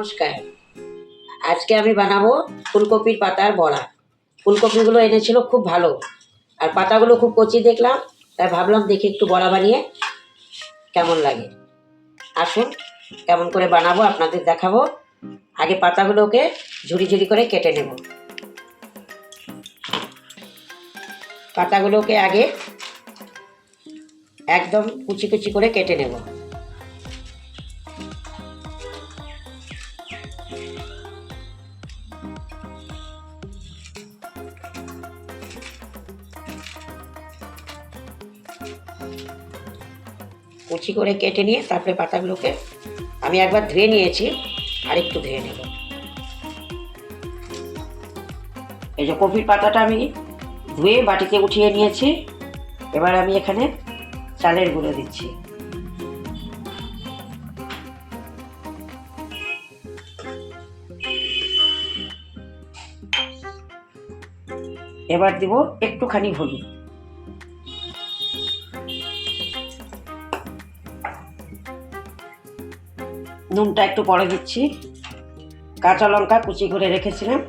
নমস্কার। আজকে আমি বানাবো ফুলকপির পাতার বড়া। ফুলকপিগুলো এনেছিল খুব ভালো, আর পাতাগুলো খুব কচি দেখলাম, তাই ভাবলাম দেখি একটু বড়া বানিয়ে কেমন লাগে। আসুন কেমন করে বানাবো আপনাদের দেখাবো। আগে পাতাগুলোকে ঝুরি ঝুরি করে কেটে নেব। পাতাগুলোকে আগে একদম কুচি কুচি করে কেটে নেব। কুচি করে কেটে নিয়ে তারপরে পাতাগুলোকে আমি একবার ধুয়ে নিয়েছি, আর একটু ধুয়ে নেব। এই যে কপির পাতাটা আমি ধুয়ে বাটিতে উঠিয়ে নিয়েছি। এবার আমি এখানে চালের গুঁড়ো দিচ্ছি। এবার দিব একটুখানি হলুদ। নুনটা একটু পরে দিচ্ছি। কাঁচা লঙ্কা কুচি করে রেখেছিলাম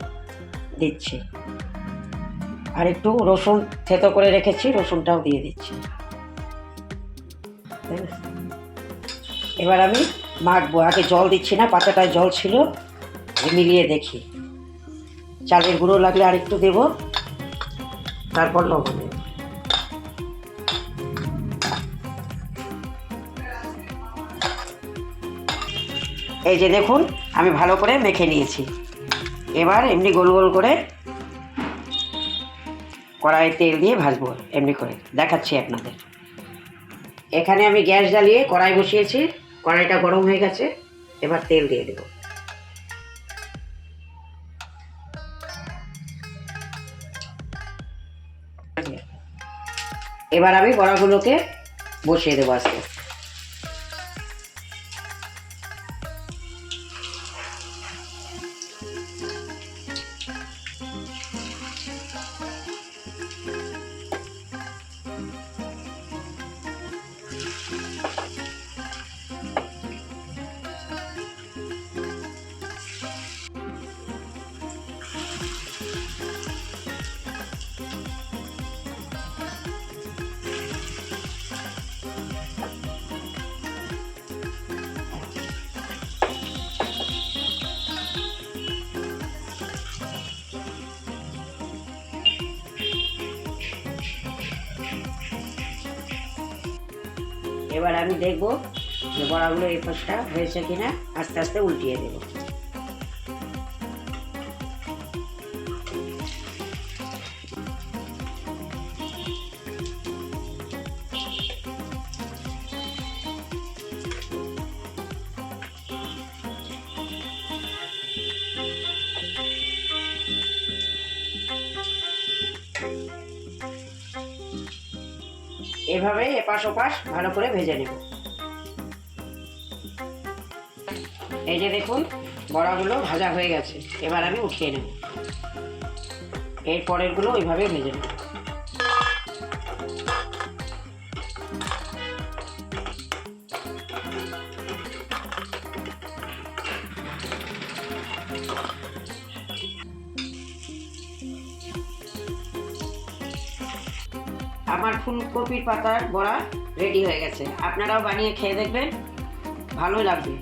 দিচ্ছি, আর একটু রসুন থেতো করে রেখেছি, রসুনটাও দিয়ে দিচ্ছি। এবার আমি মাখবো। আগে জল দিচ্ছি না, পাতাটায় জল ছিল, মিলিয়ে দেখি। চালের গুঁড়ো লাগলে আর একটু দেবো, তারপর লবণ দেব। এই যে দেখুন, আমি ভালো করে মেখে নিয়েছি। এবার এমনি গোল গোল করে কড়াইয়ে তেল দিয়ে ভাজবো, এমনি করে দেখাচ্ছি আপনাদের। এখানে আমি গ্যাস জ্বালিয়ে কড়াই বসিয়েছি, কড়াইটা গরম হয়ে গেছে। এবার তেল দিয়ে দেব। এবার আমি বড়াগুলোকে বসিয়ে দেবো আস্তে আস্তে। এবার আমি দেখবো যে বড়াগুলো এই পাশটা হয়েছে কিনা, আস্তে আস্তে উল্টিয়ে দেবো। এভাবে এপাশ ওপাশ ভালো করে ভেজে নেব। এই যে দেখুন, বড়াগুলো ভাজা হয়ে গেছে। এবার আমি উঠিয়ে নেব। এর পরেরগুলো ওইভাবে ভেজে নেব। আমার ফুলকপির পাতার বড়া রেডি হয়ে গেছে। আপনারাও বানিয়ে খেয়ে দেখবেন, ভালো লাগবে।